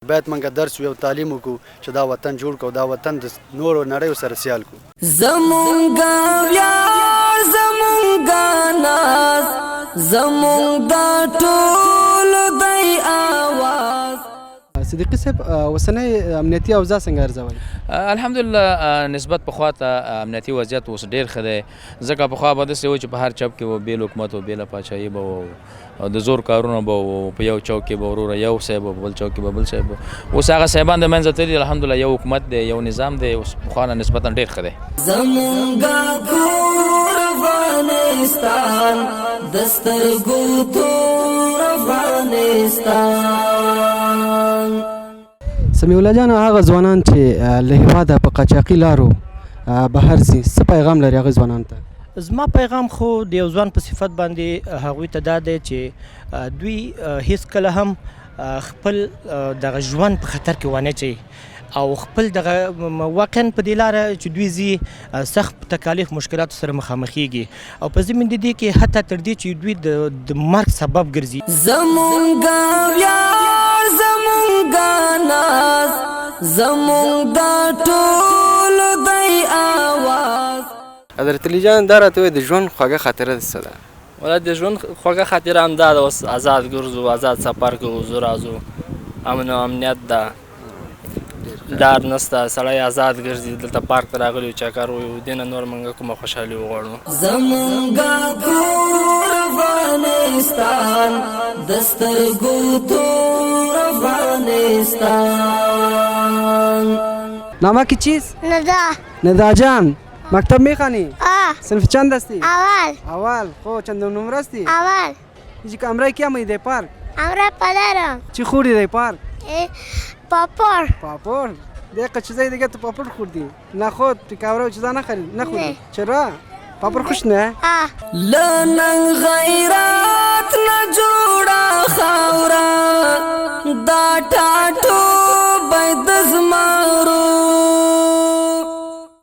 باید موږ درس یو تعلیم وکړو چې دا وطن جوړ کړو، دا وطن د نورو نړیو سره سیال کړو. زمونږه ویاړ زمونږه ناز زمونږ دا ټولو دی آواز. صدیقي صاحب اوسنی امنیتي اوضاع څنګه ارزوئ؟ الحمدلله نسبت پخوا ته امنیتي وضعیت اوس ډېر ښه دی، ځکه پخوا به داسې و چې په هر چوک کې به بېل حکومت و بېله پاچاهي به و او د زور کارونه به و، په یو چوک کې به وروره یو صاحب و، په بل چوک کې به بل صاحب و. اوس هغه صاحبان د منځه تللي، الحمدلله یو حکومت دی، یو نظام دی، اوس پخوا نه نسبتا ډېر ښه دی. زمونږه کور افغانستان د سترګو تور افغانستان. سمیع الله جان، هغه ځوانان چې له هېواده په قاچاقي لارو بهر ځي، څه پیغام لري هغه ځوانانو ته؟ زما پیغام خو د یو ځوان په صفت باندې هغوی ته دا دی چې دوی هیڅکله هم خپل دغه ژوند په خطر کې ونه اچوي او خپل دغه واقعا په دې لاره چې دوی ځي سخت تکالیف مشکلاتو سره مخامخېږي او په ضمن د دې کې حتی تر دې چې دوی د مرګ سبب ګرځي. زمونږه ویاړ زمونږه ناز زمونږ دا ټولو دی آواز. حضرت علی جان دا راته وایي د ژوند خوږه خاطره څه ده؟ والا د ژوند خوږه خاطره همدا ده، اوس آزاد ګرځو، آزاد سفر کوو، ځو راځو، امن او امنیت ده، ډار نسته، سړی آزاد ګرځي. دلته پارک ته راغلي یو چکر ویو، دې نه نور موږ کومه خوشحالي وغواړو. زمونږه کور افغانستان د سترګو تور افغانستان. نامه کی چیز؟ ندا. ندا جان، مکتب میخوانی؟ صنف چند هستی؟ اول. اول. خب چندم نمره هستی؟ اول. اینجا کمره کیا میده پارک؟ امره پدرم. چی خوری دی پارک؟ پاپور. پاپور؟ دقیقه چیزای دیگه تو پاپور خوردی؟ نه خود تو کمره و چیزا نخوردی؟ چرا؟ پاپور خوش نه؟ لنن غیرات نه جوړه خاوره دا ټاټو باید